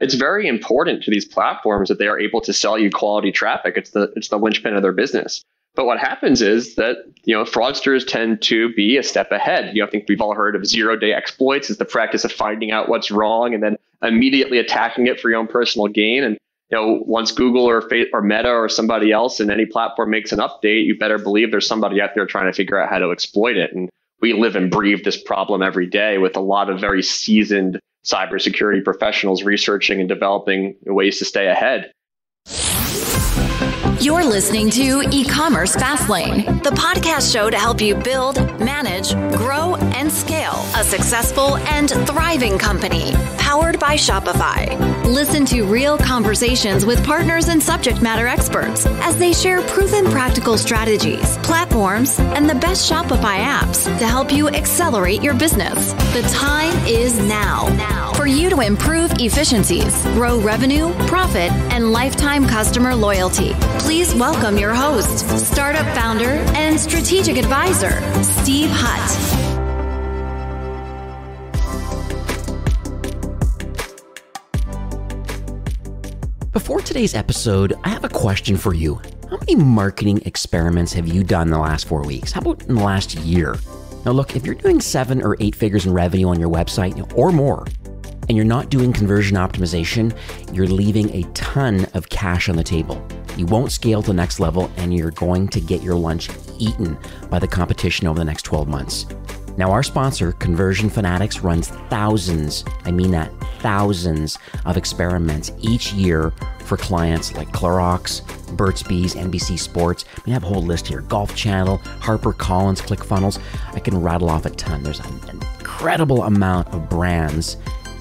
it's very important to these platforms that they are able to sell you quality traffic. It's the linchpin of their business. But what happens is that, fraudsters tend to be a step ahead. I think we've all heard of zero-day exploits. It's the practice of finding out what's wrong and then immediately attacking it for your own personal gain. And once Google or Meta or somebody else in any platform makes an update, you better believe there's somebody out there trying to figure out how to exploit it. And we live and breathe this problem every day with a lot of very seasoned cybersecurity professionals researching and developing ways to stay ahead. You're listening to eCommerce Fastlane, the podcast show to help you build, manage, grow, and scale a successful and thriving company powered by Shopify. Listen to real conversations with partners and subject matter experts as they share proven practical strategies, platforms, and the best Shopify apps to help you accelerate your business. The time is now for you to improve efficiencies, grow revenue, profit, and lifetime customer loyalty. Please welcome your host, startup founder and strategic advisor, Steve Hutt. Before today's episode, I have a question for you. How many marketing experiments have you done in the last 4 weeks? How about in the last year? Now look, if you're doing 7 or 8 figures in revenue on your website or more, and you're not doing conversion optimization, you're leaving a ton of cash on the table. You won't scale to the next level, and you're going to get your lunch eaten by the competition over the next 12 months. Now, our sponsor, Conversion Fanatics, runs thousands of experiments each year for clients like Clorox, Burt's Bees, NBC Sports. We have a whole list here. Golf Channel, HarperCollins, ClickFunnels. I can rattle off a ton. There's an incredible amount of brands,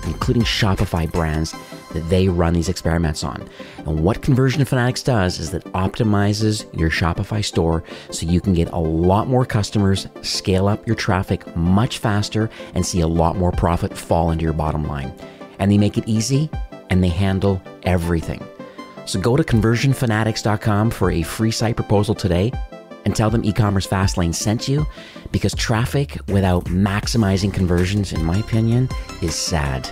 including Shopify brands, that they run these experiments on. And what Conversion Fanatics does is that optimizes your Shopify store so you can get a lot more customers, scale up your traffic much faster, and see a lot more profit fall into your bottom line. And they make it easy, and they handle everything. So go to conversionfanatics.com for a free site proposal today and tell them eCommerce Fastlane sent you, because traffic without maximizing conversions, in my opinion, is sad.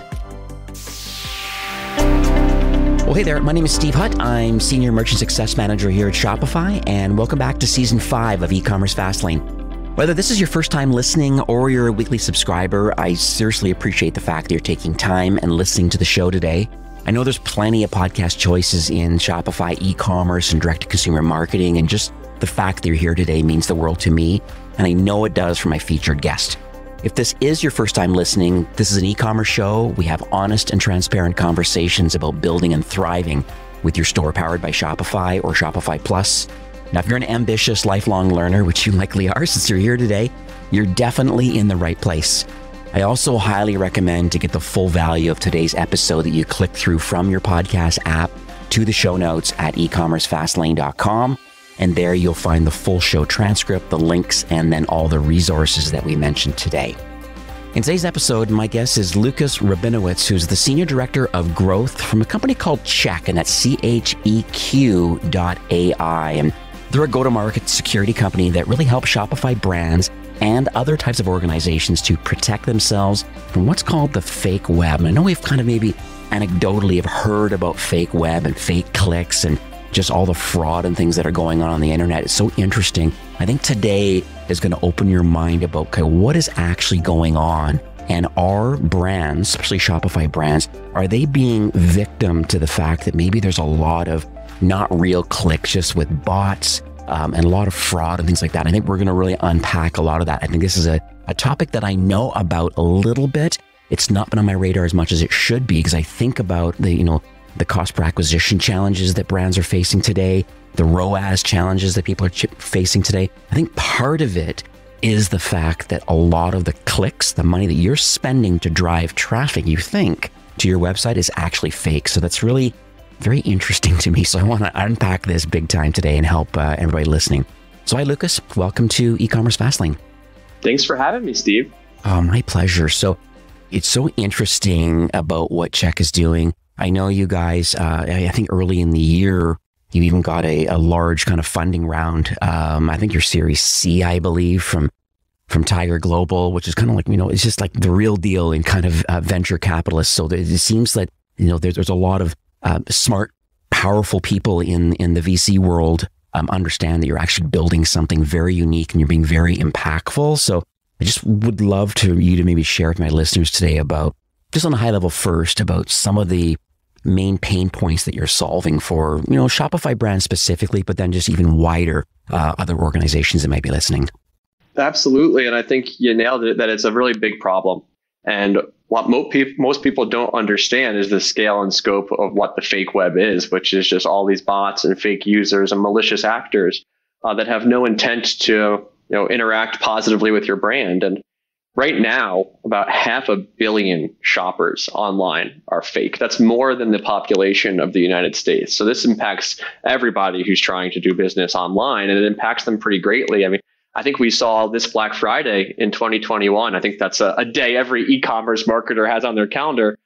Well, hey there, my name is Steve Hutt. I'm Senior Merchant Success Manager here at Shopify, and welcome back to Season 5 of eCommerce Fastlane. Whether this is your first time listening or you're a weekly subscriber, I seriously appreciate the fact that you're taking time and listening to the show today. I know there's plenty of podcast choices in Shopify, e-commerce, and direct-to-consumer marketing, and just the fact that you're here today means the world to me, and I know it does for my featured guest. If this is your first time listening, this is an e-commerce show. We have honest and transparent conversations about building and thriving with your store powered by Shopify or Shopify Plus. Now, if you're an ambitious lifelong learner, which you likely are since you're here today, you're definitely in the right place. I also highly recommend to get the full value of today's episode that you click through from your podcast app to the show notes at ecommercefastlane.com. And there you'll find the full show transcript, the links, and then all the resources that we mentioned today. In today's episode, my guest is Lucas Rabinowitz, who's the Senior Director of Growth from a company called CHEQ, and that's CHEQ.ai. And they're a go-to-market security company that really helps Shopify brands and other types of organizations to protect themselves from what's called the fake web. And I know we've kind of maybe anecdotally have heard about fake web and fake clicks and just all the fraud and things that are going on the internet. It's so interesting. I think today is going to open your mind about, okay, what is actually going on? And are brands, especially Shopify brands, are they being victim to the fact that maybe there's a lot of not real clicks, just with bots and a lot of fraud and things like that? I think we're going to really unpack a lot of that. I think this is a topic that I know about a little bit. It's not been on my radar as much as it should be, because I think about the cost per acquisition challenges that brands are facing today, the ROAS challenges that people are facing today. I think part of it is the fact that a lot of the clicks, the money that you're spending to drive traffic, you think, to your website is actually fake. So that's really very interesting to me. So I want to unpack this big time today and help everybody listening. So hi, Lucas. Welcome to eCommerce Fastlane. Thanks for having me, Steve. Oh, my pleasure. So it's so interesting about what CHEQ is doing. I know you guys, I think early in the year, you even got a large kind of funding round. I think your Series C, I believe, from Tiger Global, which is kind of like, it's just like the real deal in kind of venture capitalists. So it seems like there's a lot of smart, powerful people in the VC world understand that you're actually building something very unique and you're being very impactful. So I just would love you to maybe share with my listeners today about, just on a high level first, about some of the main pain points that you're solving for, Shopify brands specifically, but then just even wider other organizations that might be listening. Absolutely. And I think you nailed it, that it's a really big problem. And what most people don't understand is the scale and scope of what the fake web is, which is just all these bots and fake users and malicious actors that have no intent to interact positively with your brand. And right now, about 500 million shoppers online are fake. That's more than the population of the United States. So this impacts everybody who's trying to do business online, and it impacts them pretty greatly. I mean, I think we saw this Black Friday in 2021. I think that's a day every e-commerce marketer has on their calendar.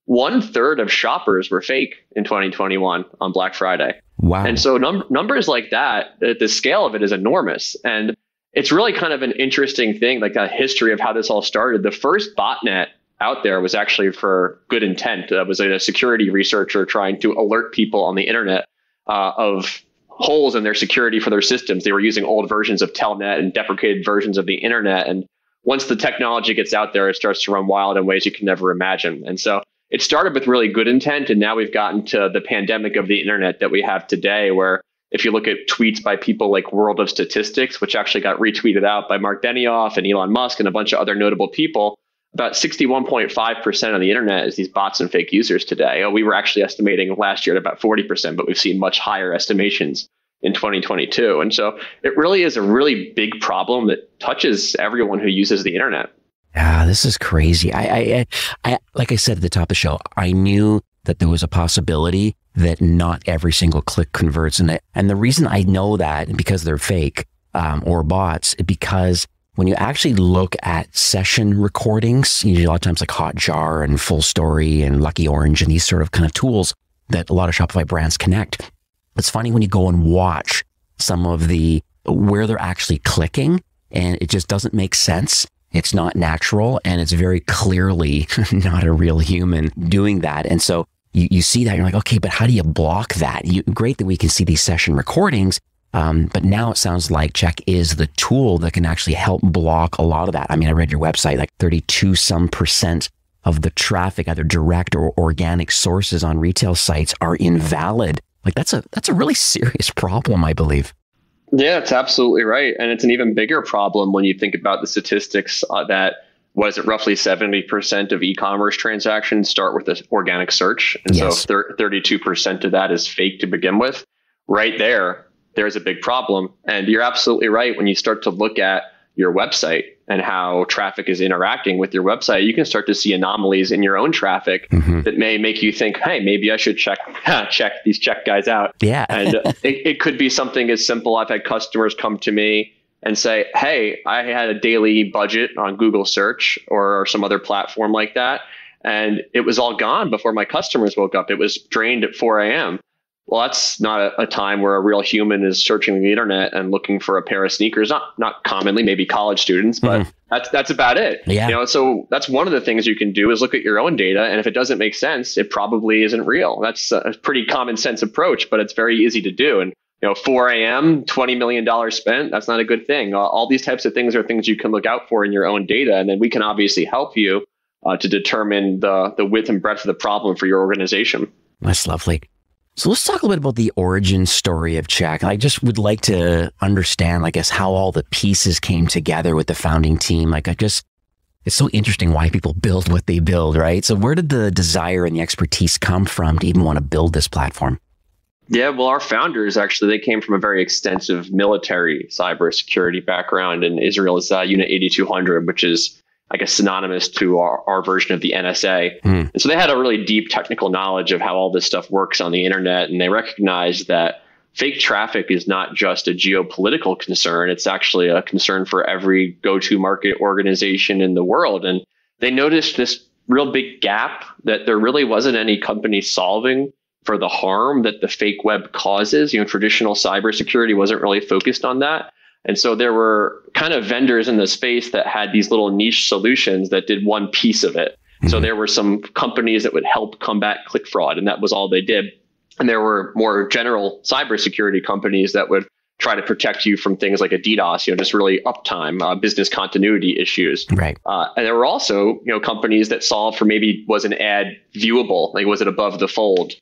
1/3 of shoppers were fake in 2021 on Black Friday. Wow. And so numbers like that, the scale of it is enormous. And it's really kind of an interesting thing, like a history of how this all started. The first botnet out there was actually for good intent. It was a security researcher trying to alert people on the internet of holes in their security for their systems. They were using old versions of Telnet and deprecated versions of the internet. And once the technology gets out there, it starts to run wild in ways you can never imagine. And so it started with really good intent. And now we've gotten to the pandemic of the internet that we have today, where if you look at tweets by people like World of Statistics, which actually got retweeted out by Mark Benioff and Elon Musk and a bunch of other notable people, about 61.5% of the internet is these bots and fake users today. We were actually estimating last year at about 40%, but we've seen much higher estimations in 2022. And so it really is a really big problem that touches everyone who uses the internet. Yeah, this is crazy. I like I said at the top of the show, I knew that there was a possibility that not every single click converts. And the reason I know that, because they're fake or bots, because when you actually look at session recordings, a lot of times like Hotjar and Full Story and Lucky Orange and these sort of kind of tools that a lot of Shopify brands connect. It's funny when you go and watch some of where they're actually clicking, and it just doesn't make sense. It's not natural, and it's very clearly not a real human doing that. And so you see that, you're like, okay, but how do you block that? Great that we can see these session recordings, but now it sounds like CHEQ is the tool that can actually help block a lot of that. I mean, I read your website, like 32% of the traffic, either direct or organic sources on retail sites, are invalid. Like that's a really serious problem, I believe. Yeah, it's absolutely right. And it's an even bigger problem when you think about the statistics that, roughly 70% of e-commerce transactions start with an organic search. And yes. So 32% of that is fake to begin with. Right there's a big problem. And you're absolutely right. When you start to look at your website and how traffic is interacting with your website, you can start to see anomalies in your own traffic that may make you think, hey, maybe I should check these CHEQ guys out. Yeah. And it could be something as simple. I've had customers come to me and say, hey, I had a daily budget on Google search or some other platform like that, and it was all gone before my customers woke up. It was drained at 4 a.m. Well, that's not a time where a real human is searching the internet and looking for a pair of sneakers. Not commonly, maybe college students, but that's about it. Yeah. So that's one of the things you can do is look at your own data. And if it doesn't make sense, it probably isn't real. That's a pretty common sense approach, but it's very easy to do. And 4 a.m., $20 million spent, that's not a good thing. All these types of things are things you can look out for in your own data. And then we can obviously help you to determine the width and breadth of the problem for your organization. That's lovely. So let's talk a little bit about the origin story of CHEQ. I just would like to understand, I guess, how all the pieces came together with the founding team. It's so interesting why people build what they build, right? So where did the desire and the expertise come from to even want to build this platform? Yeah, well, our founders, actually, they came from a very extensive military cybersecurity background, and Israel's Unit 8200, which is, I guess, synonymous to our version of the NSA. And so they had a really deep technical knowledge of how all this stuff works on the internet. And they recognized that fake traffic is not just a geopolitical concern. It's actually a concern for every go-to-market organization in the world. And they noticed this real big gap that there really wasn't any company solving for the harm that the fake web causes. Traditional cybersecurity wasn't really focused on that. And so there were kind of vendors in the space that had these little niche solutions that did one piece of it. So there were some companies that would help combat click fraud, and that was all they did. And there were more general cybersecurity companies that would try to protect you from things like a DDoS, just really uptime, business continuity issues. Right. And there were also, companies that solved for maybe was an ad viewable, like was it above the fold,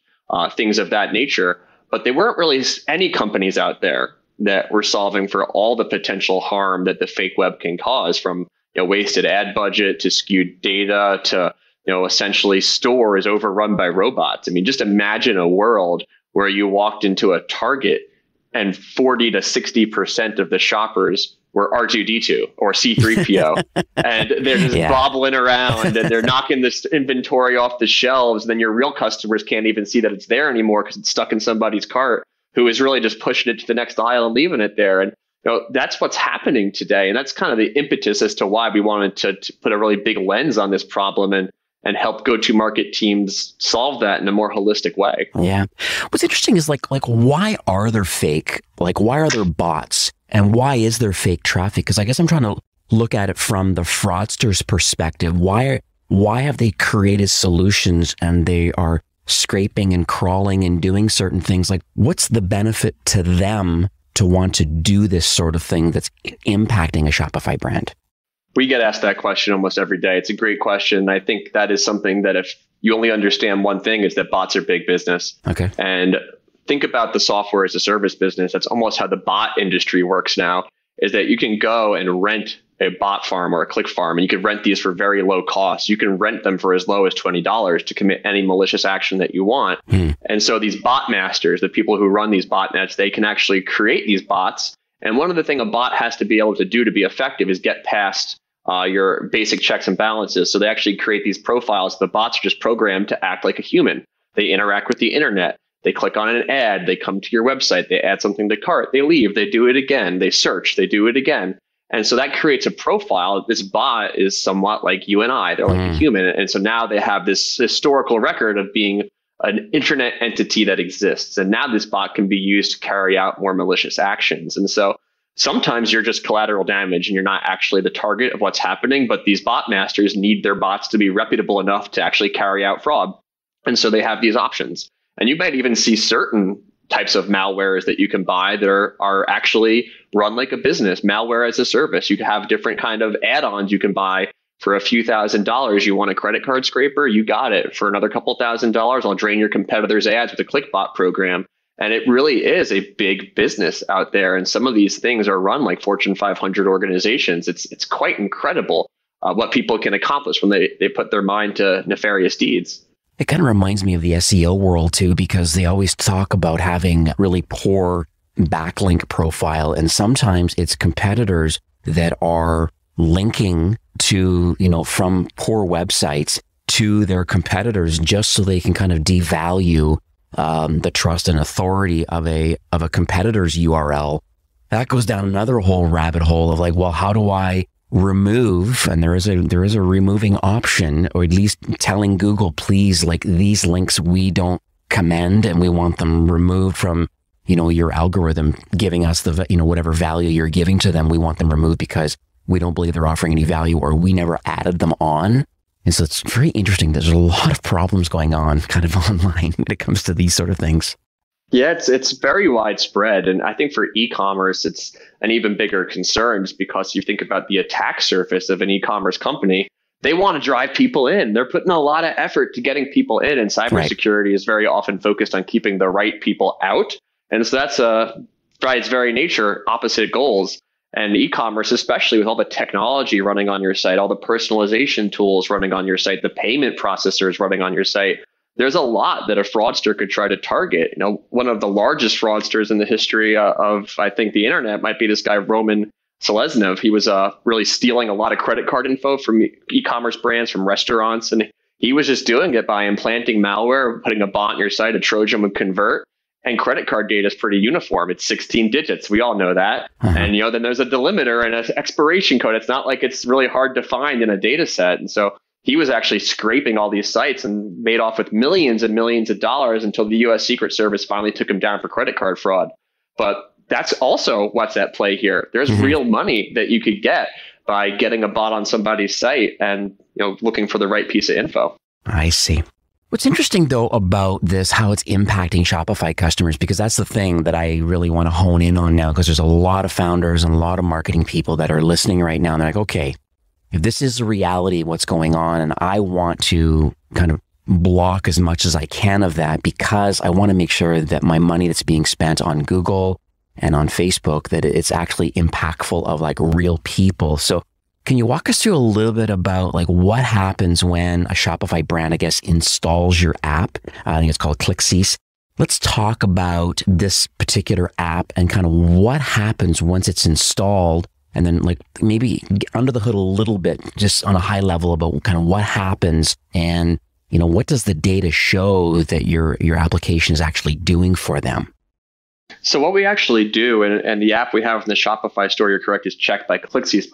things of that nature. But there weren't really any companies out there that were solving for all the potential harm that the fake web can cause, from wasted ad budget to skewed data to essentially stores overrun by robots. I mean, just imagine a world where you walked into a Target and 40 to 60% of the shoppers were R2D2 or C3PO, and they're just bobbling around and they're knocking this inventory off the shelves. Then your real customers can't even see that it's there anymore because it's stuck in somebody's cart who is really just pushing it to the next aisle and leaving it there. And that's what's happening today. And that's kind of the impetus as to why we wanted to put a really big lens on this problem and help go-to-market teams solve that in a more holistic way. Yeah. What's interesting is like why are there fake? Like, why are there bots? And why is there fake traffic? Because I guess I'm trying to look at it from the fraudster's perspective. Why have they created solutions and they are scraping and crawling and doing certain things? Like, what's the benefit to them to want to do this sort of thing that's impacting a Shopify brand? We get asked that question almost every day. It's a great question. I think that is something that if you only understand one thing, is that bots are big business. Okay. And think about the software as a service business. That's almost how the bot industry works now, is that you can go and rent a bot farm or a click farm, and you can rent these for very low cost. You can rent them for as low as $20 to commit any malicious action that you want. And so these bot masters, the people who run these botnets, they can actually create these bots. And one of the things a bot has to be able to do to be effective is get past your basic checks and balances. So they actually create these profiles. The bots are just programmed to act like a human. They interact with the internet. They click on an ad. They come to your website. They add something to cart. They leave. They do it again. They search. They do it again. And so that creates a profile. This bot is somewhat like you and I. They're like a human. And so now they have this historical record of being an internet entity that exists. And now this bot can be used to carry out more malicious actions. And so sometimes you're just collateral damage and you're not actually the target of what's happening, but these bot masters need their bots to be reputable enough to actually carry out fraud. And so they have these options. And you might even see certain types of malwares that you can buy that are actually run like a business, malware as a service. You can have different kind of add-ons you can buy for a few $1,000s. You want a credit card scraper? You got it. For another couple $1,000s, I'll drain your competitors' ads with a ClickBot program. And it really is a big business out there. And some of these things are run like Fortune 500 organizations. It's quite incredible what people can accomplish when they put their mind to nefarious deeds. It kind of reminds me of the SEO world too, because they always talk about having really poor backlink profile. And sometimes it's competitors that are linking to, from poor websites to their competitors just so they can kind of devalue the trust and authority of a competitor's URL. That goes down another whole rabbit hole of like, well, how do I remove? And there is a removing option, or at least telling Google, please, like these links we don't commend and we want them removed from, your algorithm giving us the, whatever value you're giving to them. We want them removed because we don't believe they're offering any value or we never added them on. And so it's very interesting. There's a lot of problems going on kind of online when it comes to these sort of things. Yeah, it's very widespread. And I think for e-commerce, it's an even bigger concern just because you think about the attack surface of an e-commerce company. They want to drive people in. They're putting a lot of effort to getting people in. And cybersecurity is very often focused on keeping the right people out. And so that's by its very nature, opposite goals. And e-commerce, especially with all the technology running on your site, all the personalization tools running on your site, the payment processors running on your site, there's a lot that a fraudster could try to target. One of the largest fraudsters in the history of, I think, the internet might be this guy, Roman Seleznev. He was really stealing a lot of credit card info from e-commerce brands, from restaurants. And he was just doing it by implanting malware, putting a bot on your site, a Trojan would convert. And credit card data is pretty uniform. It's 16 digits. We all know that. And, then there's a delimiter and an expiration code. It's not like it's really hard to find in a data set. And so he was actually scraping all these sites and made off with millions and millions of dollars until the U.S. Secret Service finally took him down for credit card fraud. But that's also what's at play here. There's real money that you could get by getting a bot on somebody's site. And looking for the right piece of info. I see. What's interesting though about this, how it's impacting Shopify customers, because that's the thing that I really want to hone in on now, because there's a lot of founders and a lot of marketing people that are listening right now. And they're like, okay, if this is the reality of what's going on, and I want to kind of block as much as I can of that, because I want to make sure that my money that's being spent on Google and on Facebook, that it's actually impactful of like real people. So can you walk us through a little bit about like what happens when a Shopify brand, I guess, installs your app? I think it's called CHEQ. Let's talk about this particular app and kind of what happens once it's installed, and then like maybe under the hood a little bit, just on a high level about kind of what happens, and what does the data show that your application is actually doing for them? So what we actually do, and the app we have in the Shopify store, you're correct, is CHEQ by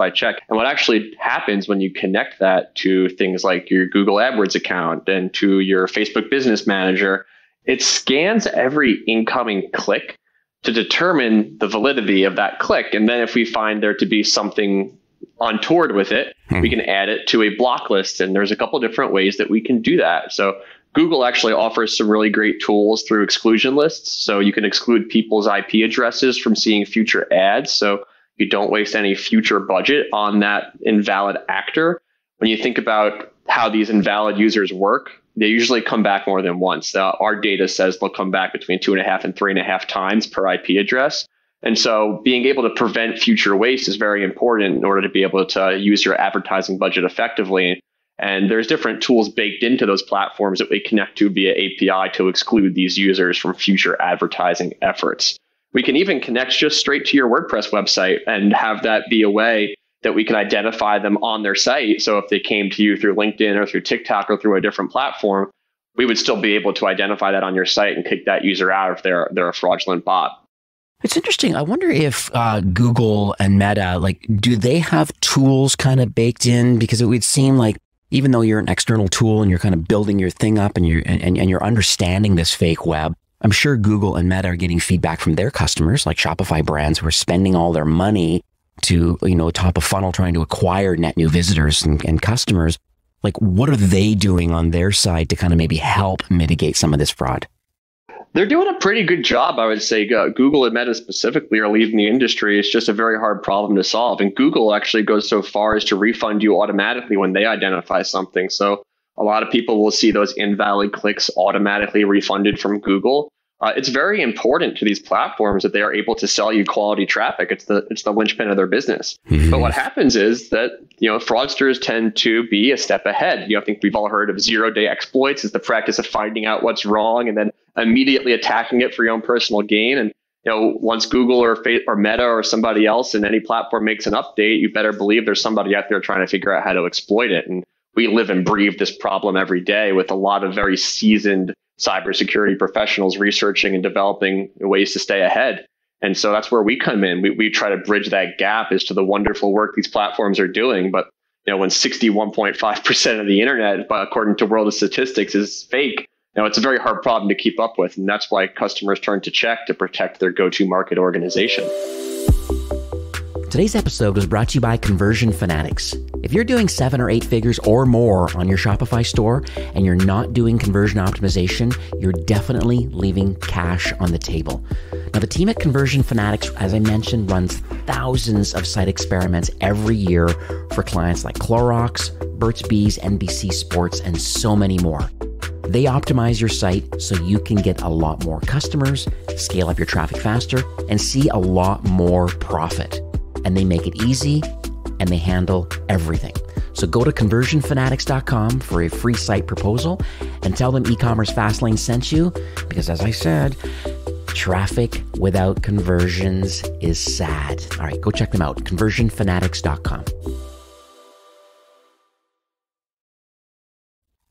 CHEQ. And what actually happens when you connect that to things like your Google AdWords account and to your Facebook Business Manager, it scans every incoming click to determine the validity of that click. And then if we find there to be something untoward with it, we can add it to a block list. And there's a couple different ways that we can do that. So Google actually offers some really great tools through exclusion lists. So you can exclude people's IP addresses from seeing future ads, so you don't waste any future budget on that invalid actor. When you think about how these invalid users work, they usually come back more than once. Our data says they'll come back between 2.5 and 3.5 times per IP address. And so being able to prevent future waste is very important in order to be able to use your advertising budget effectively. And there's different tools baked into those platforms that we connect to via API to exclude these users from future advertising efforts. We can even connect just straight to your WordPress website and have that be a way that we can identify them on their site. So if they came to you through LinkedIn or through TikTok or through a different platform, we would still be able to identify that on your site and kick that user out if they're a fraudulent bot. It's interesting. I wonder if Google and Meta, do they have tools kind of baked in? Because it would seem like even though you're an external tool and you're kind of building your thing up and you're understanding this fake web, I'm sure Google and Meta are getting feedback from their customers, like Shopify brands who are spending all their money to, top of funnel trying to acquire net new visitors and customers. What are they doing on their side to kind of maybe help mitigate some of this fraud? They're doing a pretty good job, I would say. Google and Meta specifically are leading the industry. It's just a very hard problem to solve. And Google actually goes so far as to refund you automatically when they identify something. So a lot of people will see those invalid clicks automatically refunded from Google. It's very important to these platforms that they are able to sell you quality traffic. It's the linchpin of their business. Mm-hmm. But what happens is that fraudsters tend to be a step ahead. I think we've all heard of 0-day exploits. It's the practice of finding out what's wrong and then immediately attacking it for your own personal gain. And once Google or Meta or somebody else in any platform makes an update, you better believe there's somebody out there trying to figure out how to exploit it. And we live and breathe this problem every day with a lot of very seasoned cybersecurity professionals researching and developing ways to stay ahead. And so that's where we come in. We try to bridge that gap as to the wonderful work these platforms are doing. But when 61.5% of the internet, according to World of Statistics, is fake, it's a very hard problem to keep up with. And that's why customers turn to CHEQ to protect their go-to market organization. Today's episode was brought to you by Conversion Fanatics. If you're doing 7 or 8 figures or more on your Shopify store and you're not doing conversion optimization, you're definitely leaving cash on the table. Now, the team at Conversion Fanatics, as I mentioned, runs thousands of site experiments every year for clients like Clorox, Burt's Bees, NBC Sports, and so many more. They optimize your site so you can get a lot more customers, scale up your traffic faster, and see a lot more profit. And they make it easy, and they handle everything. So go to conversionfanatics.com for a free site proposal and tell them eCommerce Fastlane sent you, because as I said, traffic without conversions is sad. All right, go check them out, conversionfanatics.com.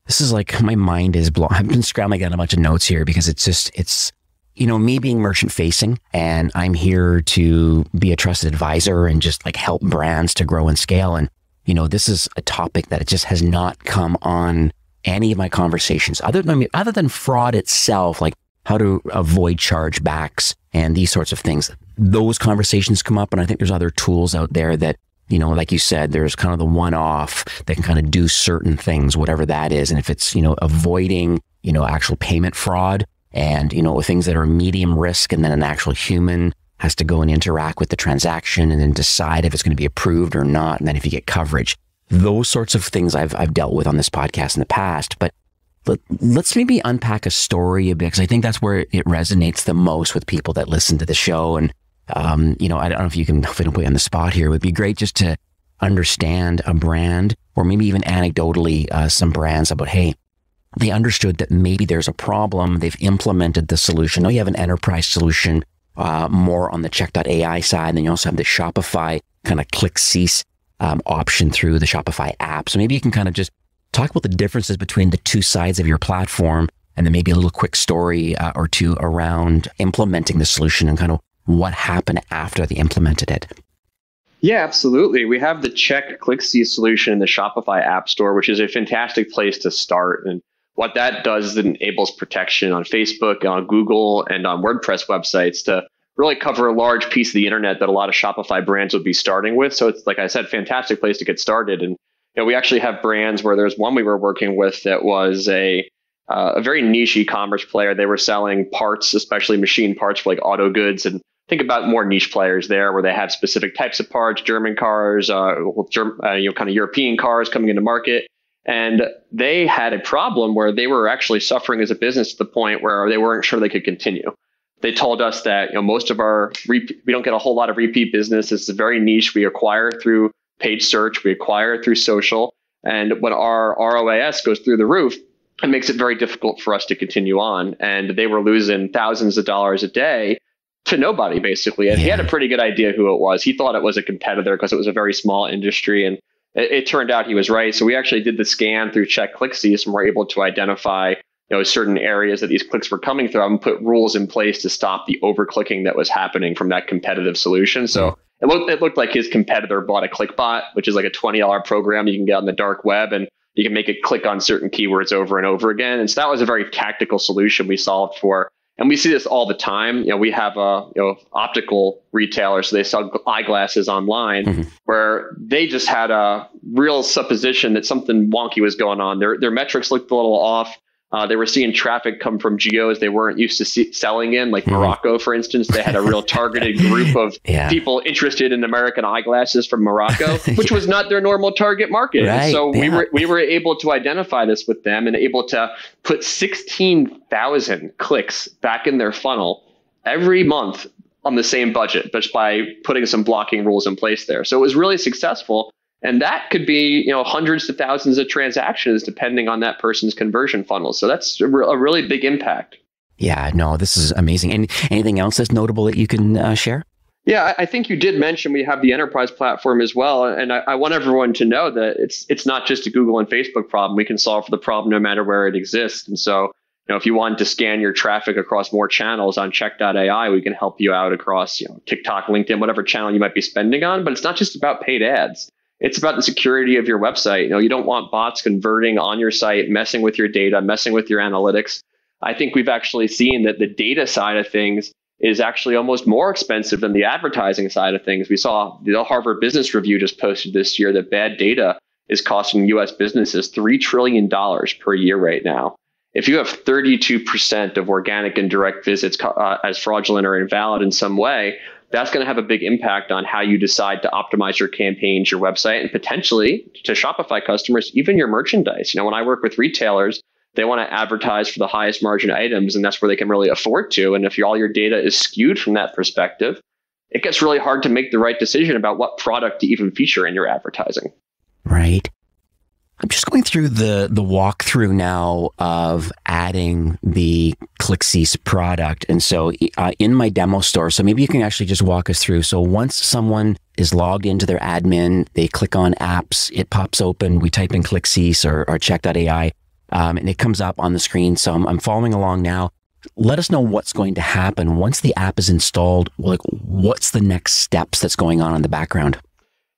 This is my mind is blown. I've been scrambling down a bunch of notes here because it's me being merchant facing, and I'm here to be a trusted advisor and just help brands to grow and scale. And, this is a topic that it just has not come on any of my conversations other than fraud itself, like how to avoid chargebacks and these sorts of things. Those conversations come up. And I think there's other tools out there that like you said, there's kind of the one-off that can kind of do certain things, whatever that is. And if it's, avoiding, actual payment fraud and, things that are medium risk, and then an actual human has to go and interact with the transaction and then decide if it's going to be approved or not. And then if you get coverage, those sorts of things I've dealt with on this podcast in the past. But let's maybe unpack a story a bit, because I think that's where it resonates the most with people that listen to the show. And, I don't know if I don't put you on the spot here. It would be great just to understand a brand, or maybe even anecdotally some brands about, hey, they understood that maybe there's a problem. They've implemented the solution. Now you have an enterprise solution, more on the CHEQ.ai side. And then you also have the Shopify kind of click cease option through the Shopify app. So maybe you can kind of just talk about the differences between the two sides of your platform, and then maybe a little quick story or two around implementing the solution and kind of what happened after they implemented it. Yeah, absolutely. We have the CHEQ click cease solution in the Shopify App Store, which is a fantastic place to start. And what that does is it enables protection on Facebook, on Google, and on WordPress websites to really cover a large piece of the internet that a lot of Shopify brands would be starting with. So it's, like I said, fantastic place to get started. And we actually have brands where there's one we were working with that was a very niche e-commerce player. They were selling parts, especially machine parts for like auto goods. And think about more niche players there where they have specific types of parts, German cars, kind of European cars coming into market. And they had a problem where they were actually suffering as a business to the point where they weren't sure they could continue. They told us that most of we don't get a whole lot of repeat business. It's very niche. We acquire through paid search, we acquire through social. And when our ROAS goes through the roof, it makes it very difficult for us to continue on. And they were losing thousands of dollars a day to nobody, basically. And he had a pretty good idea who it was. He thought it was a competitor because it was a very small industry. And it turned out he was right. So we actually did the scan through CHEQ click cease, and we're able to identify certain areas that these clicks were coming through and put rules in place to stop the over-clicking that was happening from that competitive solution. So it looked like his competitor bought a ClickBot, which is like a $20 program you can get on the dark web, and you can make it click on certain keywords over and over again. And so that was a very tactical solution we solved for. And we see this all the time. We have optical retailers, so they sell eyeglasses online, where they just had a real supposition that something wonky was going on. Their metrics looked a little off. They were seeing traffic come from geos they weren't used to selling in, like Morocco, for instance. They had a real targeted group of people interested in American eyeglasses from Morocco, which was not their normal target market. Right. So we were able to identify this with them and able to put 16,000 clicks back in their funnel every month on the same budget, just by putting some blocking rules in place there. So it was really successful. And that could be, hundreds to thousands of transactions depending on that person's conversion funnel. So that's a really big impact. Yeah, no, this is amazing. And anything else that's notable that you can share? Yeah, I think you did mention we have the enterprise platform as well. And I want everyone to know that it's not just a Google and Facebook problem. We can solve for the problem no matter where it exists. And so, if you want to scan your traffic across more channels on CHEQ.ai, we can help you out across TikTok, LinkedIn, whatever channel you might be spending on. But it's not just about paid ads. It's about the security of your website. You don't want bots converting on your site, messing with your data, messing with your analytics. I think we've actually seen that the data side of things is actually almost more expensive than the advertising side of things. We saw the Harvard Business Review just posted this year that bad data is costing U.S. businesses $3 trillion per year right now. If you have 32% of organic and direct visits as fraudulent or invalid in some way, that's going to have a big impact on how you decide to optimize your campaigns, your website, and potentially to Shopify customers, even your merchandise. When I work with retailers, they want to advertise for the highest margin items, and that's where they can really afford to. And if all your data is skewed from that perspective, it gets really hard to make the right decision about what product to even feature in your advertising. Right. I'm just going through the walkthrough now of adding the ClickCease product. And so in my demo store, so maybe you can actually just walk us through. So once someone is logged into their admin, they click on apps, it pops open, we type in ClickCease or CHEQ.ai, and it comes up on the screen. So I'm following along now. Let us know what's going to happen once the app is installed. Like, what's the next steps that's going on in the background?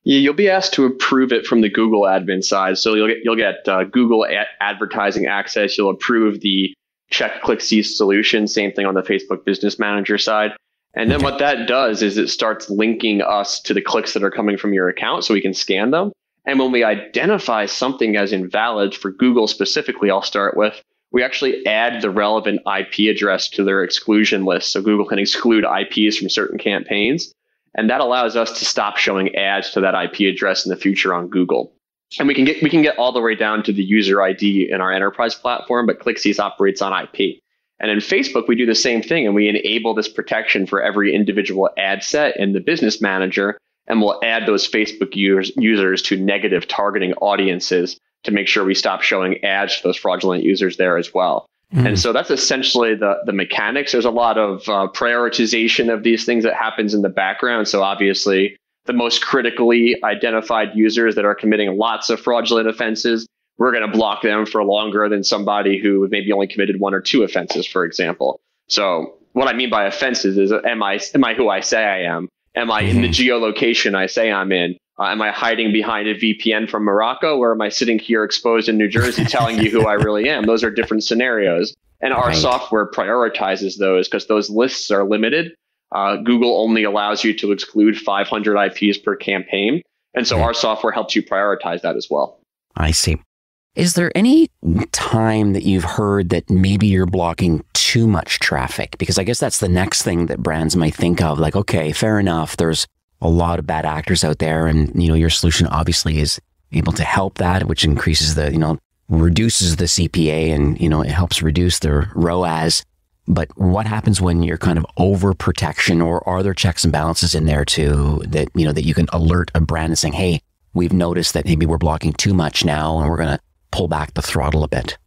You'll be asked to approve it from the Google admin side. So you'll get Google advertising access. You'll approve the CHEQ ClickCease solution. Same thing on the Facebook Business Manager side. And then what that does is it starts linking us to the clicks that are coming from your account so we can scan them. And when we identify something as invalid for Google specifically, I'll start with, we actually add the relevant IP address to their exclusion list. So Google can exclude IPs from certain campaigns. And that allows us to stop showing ads to that IP address in the future on Google. And we can get all the way down to the user ID in our enterprise platform, but ClickSees operates on IP. And in Facebook, we do the same thing, and we enable this protection for every individual ad set in the business manager, and we'll add those Facebook users to negative targeting audiences to make sure we stop showing ads to those fraudulent users there as well. And so that's essentially the mechanics. There's a lot of prioritization of these things that happens in the background. So obviously, the most critically identified users that are committing lots of fraudulent offenses, we're going to block them for longer than somebody who maybe only committed 1 or 2 offenses, for example. So what I mean by offenses is, am I who I say I am? Am I in the geolocation I say I'm in? Am I hiding behind a VPN from Morocco, or am I sitting here exposed in New Jersey telling you who I really am? Those are different scenarios. And our software prioritizes those because those lists are limited. Google only allows you to exclude 500 IPs per campaign. And so our software helps you prioritize that as well. I see. Is there any time that you've heard that maybe you're blocking too much traffic? Because I guess that's the next thing that brands might think of, like, okay, fair enough, there's a lot of bad actors out there, and your solution obviously is able to help that, which increases the, reduces the CPA, and it helps reduce the ROAS. But what happens when you're kind of over protection, or are there checks and balances in there too that that you can alert a brand and saying, hey, we've noticed that maybe we're blocking too much now, and we're going to pull back the throttle a bit?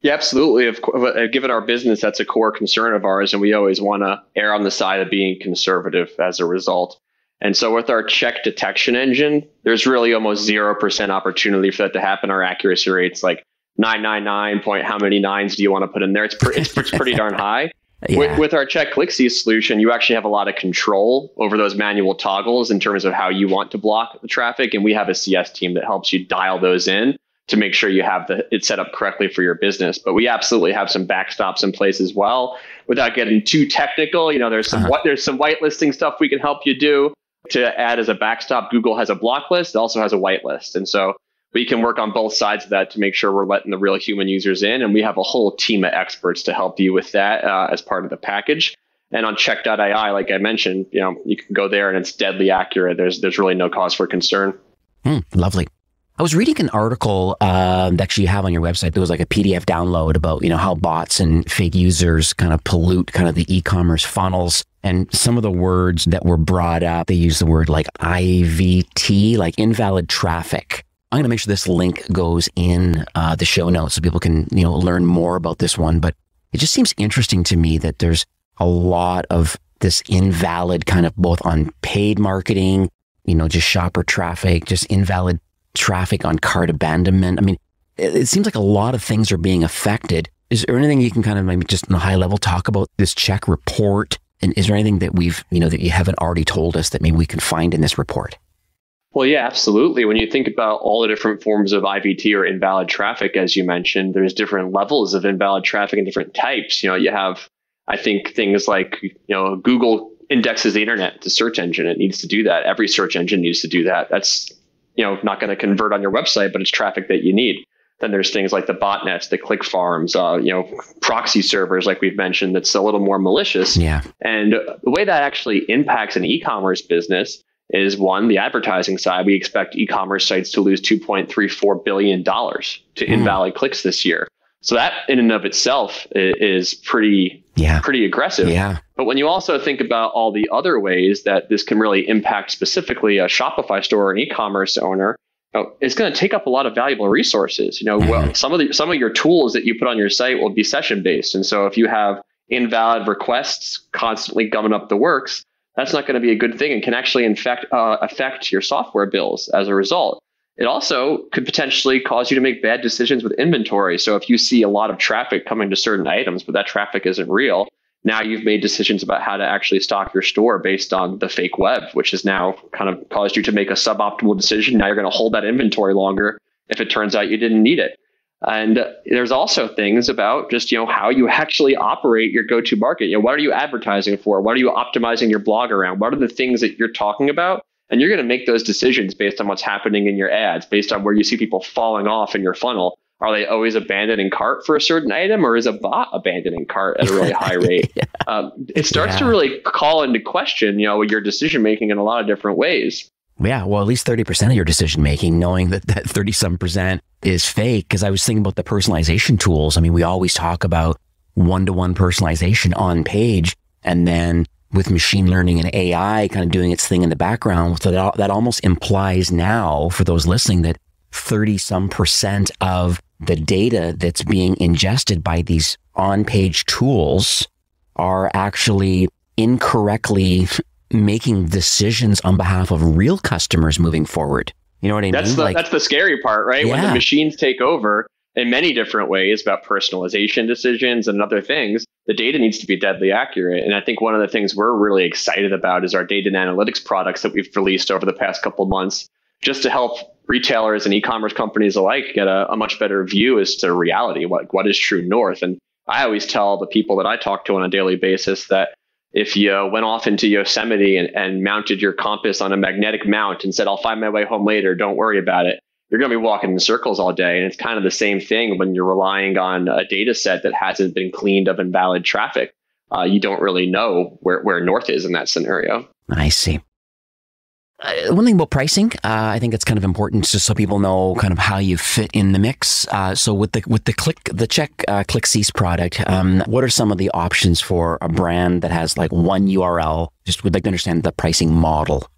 Yeah, absolutely. Of course, given our business, that's a core concern of ours, and we always want to err on the side of being conservative as a result. And so with our CHEQ detection engine, there's really almost 0% opportunity for that to happen. Our accuracy rate's like 999 point, how many nines do you want to put in there? It's pretty darn high. Yeah. With our CHEQ ClickSees solution, you actually have a lot of control over those manual toggles in terms of how you want to block the traffic. And we have a CS team that helps you dial those in to make sure you have it set up correctly for your business. But we absolutely have some backstops in place as well. Without getting too technical, there's some whitelisting stuff we can help you do to add as a backstop. Google has a block list, it also has a whitelist. And so we can work on both sides of that to make sure we're letting the real human users in. And we have a whole team of experts to help you with that as part of the package. And on CHEQ.ai, like I mentioned, you can go there and it's deadly accurate. There's really no cause for concern. Lovely. I was reading an article that actually you have on your website. There was like a PDF download about, how bots and fake users kind of pollute kind of the e-commerce funnels. And some of the words that were brought up, they use the word like IVT, like invalid traffic. I'm going to make sure this link goes in the show notes so people can, learn more about this one. But it just seems interesting to me that there's a lot of this invalid kind of both on paid marketing, just shopper traffic, just invalid traffic on cart abandonment. I mean, it seems like a lot of things are being affected. Is there anything you can kind of maybe just in a high level talk about this CHEQ report? And is there anything that we've, that you haven't already told us that maybe we can find in this report? Well, yeah, absolutely. When you think about all the different forms of IVT or invalid traffic, as you mentioned, there's different levels of invalid traffic and different types. You have, I think, things like, Google indexes the internet. It's a search engine. It needs to do that. Every search engine needs to do that. That's, not going to convert on your website, but it's traffic that you need. Then there's things like the botnets, the click farms, proxy servers, like we've mentioned, that's a little more malicious. Yeah. And the way that actually impacts an e-commerce business is, one, the advertising side. We expect e-commerce sites to lose $2.34 billion to invalid clicks this year. So that in and of itself is pretty aggressive. Yeah. But when you also think about all the other ways that this can really impact specifically a Shopify store or an e-commerce owner, it's going to take up a lot of valuable resources. Well, some of your tools that you put on your site will be session based. And so if you have invalid requests constantly gumming up the works, that's not going to be a good thing and can actually affect your software bills as a result. It also could potentially cause you to make bad decisions with inventory. So if you see a lot of traffic coming to certain items, but that traffic isn't real, now you've made decisions about how to actually stock your store based on the fake web, which has now kind of caused you to make a suboptimal decision. Now you're going to hold that inventory longer if it turns out you didn't need it. And there's also things about just, how you actually operate your go-to market. What are you advertising for? What are you optimizing your blog around? What are the things that you're talking about? And you're going to make those decisions based on what's happening in your ads, based on where you see people falling off in your funnel. Are they always abandoning cart for a certain item, or is a bot abandoning cart at a really high rate? It starts to really call into question, your decision making in a lot of different ways. Yeah, well, at least 30% of your decision making, knowing that 30-some% is fake. Because I was thinking about the personalization tools. I mean, we always talk about one-to-one personalization on page, and then with machine learning and AI kind of doing its thing in the background, so that almost implies now for those listening that 30-some% of the data that's being ingested by these on-page tools are actually incorrectly making decisions on behalf of real customers moving forward. You know what I mean? That's the scary part, right? Yeah. When the machines take over in many different ways about personalization decisions and other things, the data needs to be deadly accurate. And I think one of the things we're really excited about is our data and analytics products that we've released over the past couple of months, just to help retailers and e-commerce companies alike get a much better view as to reality, what is true north. And I always tell the people that I talk to on a daily basis that if you went off into Yosemite and mounted your compass on a magnetic mount and said, I'll find my way home later, don't worry about it, you're going to be walking in circles all day. And it's kind of the same thing when you're relying on a data set that hasn't been cleaned of invalid traffic. You don't really know where north is in that scenario. I see. One thing about pricing, I think it's kind of important just so people know kind of how you fit in the mix. So with the CHEQ ClickCease product, what are some of the options for a brand that has like one URL? Just would like to understand the pricing model.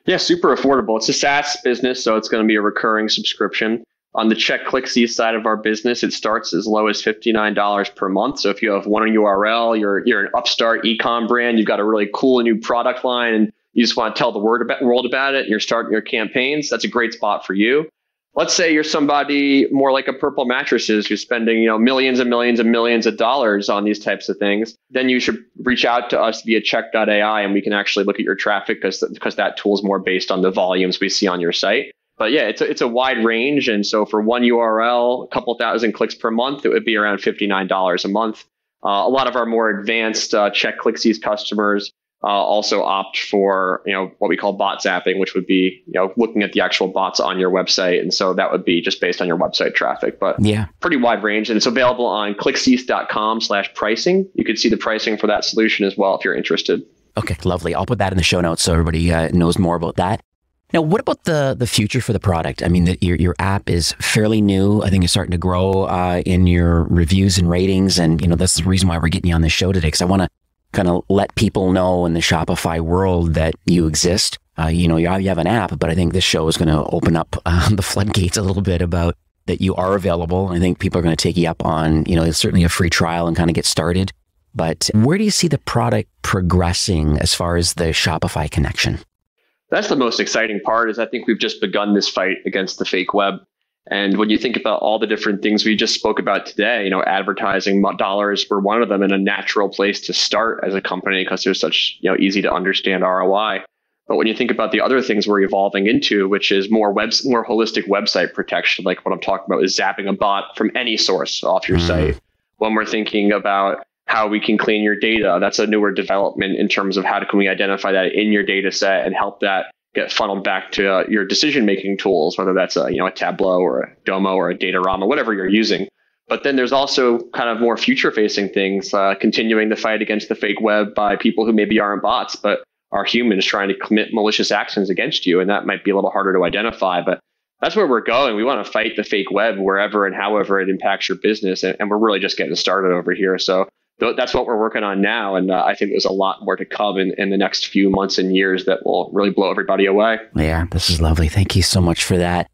Yeah, super affordable. It's a SaaS business, so it's going to be a recurring subscription. On the CHEQ ClickCease side of our business, it starts as low as $59 per month. So if you have one URL, you're an upstart e-com brand, you've got a really cool new product line, and you just want to tell the world about it, and you're starting your campaigns, that's a great spot for you. Let's say you're somebody more like a Purple Mattresses, you're spending millions and millions and millions of dollars on these types of things, then you should reach out to us via CHEQ.ai, and we can actually look at your traffic because that tool is more based on the volumes we see on your site. But yeah, it's a wide range. And so for one URL, a couple thousand clicks per month, it would be around $59 a month. A lot of our more advanced CHEQ ClickCease customers also opt for, what we call bot zapping, which would be, looking at the actual bots on your website. And so that would be just based on your website traffic, but yeah, pretty wide range. And it's available on clickcease.com/pricing. You can see the pricing for that solution as well if you're interested. Okay, lovely. I'll put that in the show notes so everybody knows more about that. Now, what about the future for the product? I mean, your app is fairly new. I think it's starting to grow in your reviews and ratings. And, that's the reason why we're getting you on this show today, because I want to kind of let people know in the Shopify world that you exist. You have an app, but I think this show is going to open up the floodgates a little bit about that you are available. I think people are going to take you up on, it's certainly a free trial and kind of get started. But where do you see the product progressing as far as the Shopify connection? That's the most exciting part, is I think we've just begun this fight against the fake web. And when you think about all the different things we just spoke about today, advertising dollars were one of them, and a natural place to start as a company because there's such, easy to understand ROI. But when you think about the other things we're evolving into, which is more holistic website protection, like what I'm talking about is zapping a bot from any source off your site. When we're thinking about how we can clean your data, that's a newer development in terms of how can we identify that in your data set and help that get funneled back to your decision-making tools, whether that's a Tableau or a Domo or a Datarama, whatever you're using. But then there's also kind of more future-facing things, continuing the fight against the fake web by people who maybe aren't bots, but are humans trying to commit malicious actions against you. And that might be a little harder to identify, but that's where we're going. We want to fight the fake web wherever and however it impacts your business. And we're really just getting started over here. So that's what we're working on now. And I think there's a lot more to come in the next few months and years that will really blow everybody away. Yeah, this is lovely. Thank you so much for that.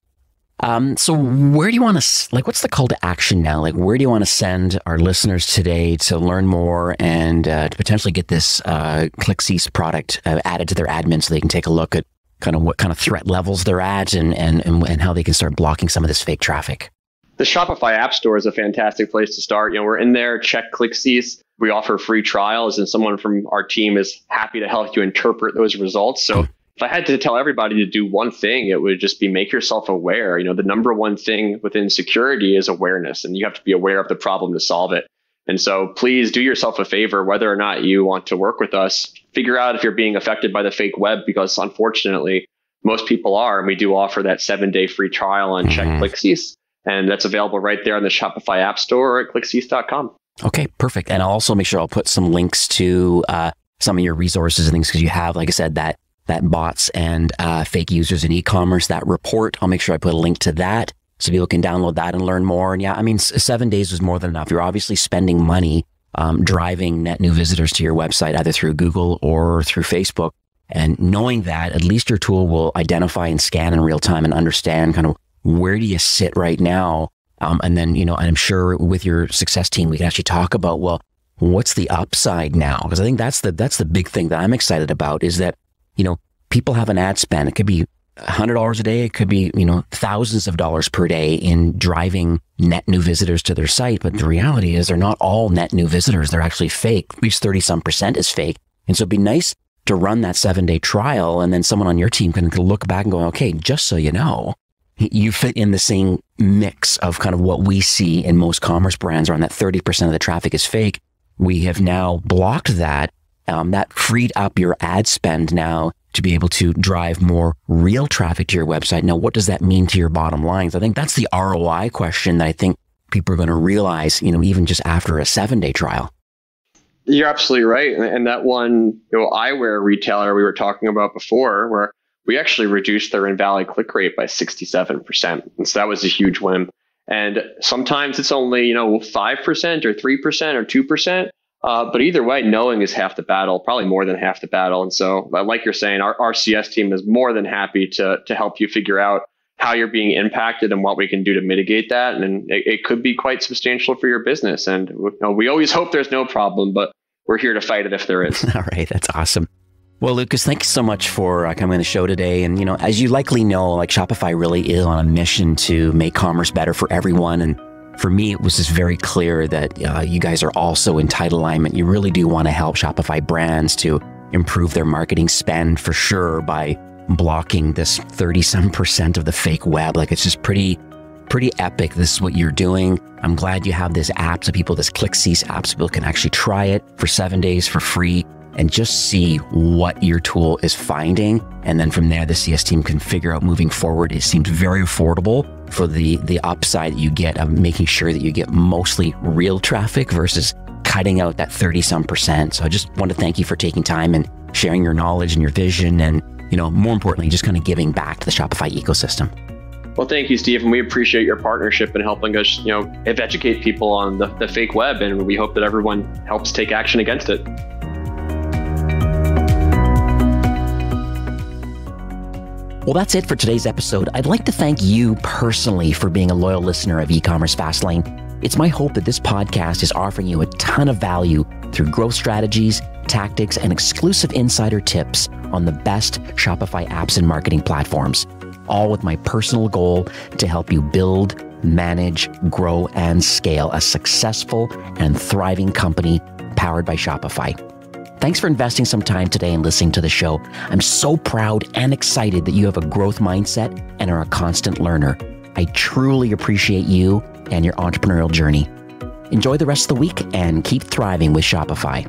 So where do you want to, what's the call to action now? Where do you want to send our listeners today to learn more and to potentially get this ClickCease product added to their admin so they can take a look at kind of what kind of threat levels they're at and how they can start blocking some of this fake traffic? The Shopify App Store is a fantastic place to start. We're in there, CHEQ ClickCease. We offer free trials, and someone from our team is happy to help you interpret those results. So if I had to tell everybody to do one thing, it would just be make yourself aware. The number one thing within security is awareness, and you have to be aware of the problem to solve it. And so please do yourself a favor, whether or not you want to work with us, figure out if you're being affected by the fake web, because unfortunately, most people are. And we do offer that 7-day free trial on CHEQ ClickCease. And that's available right there on the Shopify App Store or at clickcease.com. Okay, perfect. And I'll also make sure I'll put some links to some of your resources and things, because you have, like I said, that bots and fake users in e-commerce, that report. I'll make sure I put a link to that so people can download that and learn more. And yeah, I mean, 7 days was more than enough. You're obviously spending money driving net new visitors to your website, either through Google or through Facebook. And knowing that, at least your tool will identify and scan in real time and understand kind of where do you sit right now. And then, I'm sure with your success team, we can actually talk about, well, what's the upside now? Because I think that's the big thing that I'm excited about is that, people have an ad spend. It could be $100 a day. It could be, thousands of dollars per day in driving net new visitors to their site. But the reality is they're not all net new visitors. They're actually fake. At least 30% is fake. And so it'd be nice to run that 7-day trial. And then someone on your team can look back and go, okay, just so you know, you fit in the same mix of kind of what we see in most commerce brands around that 30% of the traffic is fake. We have now blocked that. That freed up your ad spend now to be able to drive more real traffic to your website. Now, what does that mean to your bottom lines? I think that's the ROI question that I think people are going to realize, even just after a 7-day trial. You're absolutely right. And that one, eyewear retailer we were talking about before, where we actually reduced their invalid click rate by 67%. And so that was a huge win. And sometimes it's only, 5% or 3% or 2%. But either way, knowing is half the battle, probably more than half the battle. And so, like you're saying, our CS team is more than happy to help you figure out how you're being impacted and what we can do to mitigate that. And it could be quite substantial for your business. And we always hope there's no problem, but we're here to fight it if there is. All right. That's awesome. Well, Lucas, thank you so much for coming on the show today. And, as you likely know, like Shopify really is on a mission to make commerce better for everyone. And for me, it was just very clear that you guys are also in tight alignment. You really do want to help Shopify brands to improve their marketing spend for sure by blocking this 30% of the fake web. Like, it's just pretty epic. This is what you're doing. I'm glad you have this app so this ClickCease app, so people can actually try it for 7 days for free and just see what your tool is finding. And then from there, the CS team can figure out moving forward. It seems very affordable for the upside that you get of making sure that you get mostly real traffic versus cutting out that 30% So I just want to thank you for taking time and sharing your knowledge and your vision and, more importantly, just kind of giving back to the Shopify ecosystem. Well, thank you, Steve. And we appreciate your partnership and helping us, educate people on the fake web. And we hope that everyone helps take action against it. Well, that's it for today's episode. I'd like to thank you personally for being a loyal listener of eCommerce Fastlane. It's my hope that this podcast is offering you a ton of value through growth strategies, tactics, and exclusive insider tips on the best Shopify apps and marketing platforms, all with my personal goal to help you build, manage, grow, and scale a successful and thriving company powered by Shopify. Thanks for investing some time today and listening to the show. I'm so proud and excited that you have a growth mindset and are a constant learner. I truly appreciate you and your entrepreneurial journey. Enjoy the rest of the week and keep thriving with Shopify.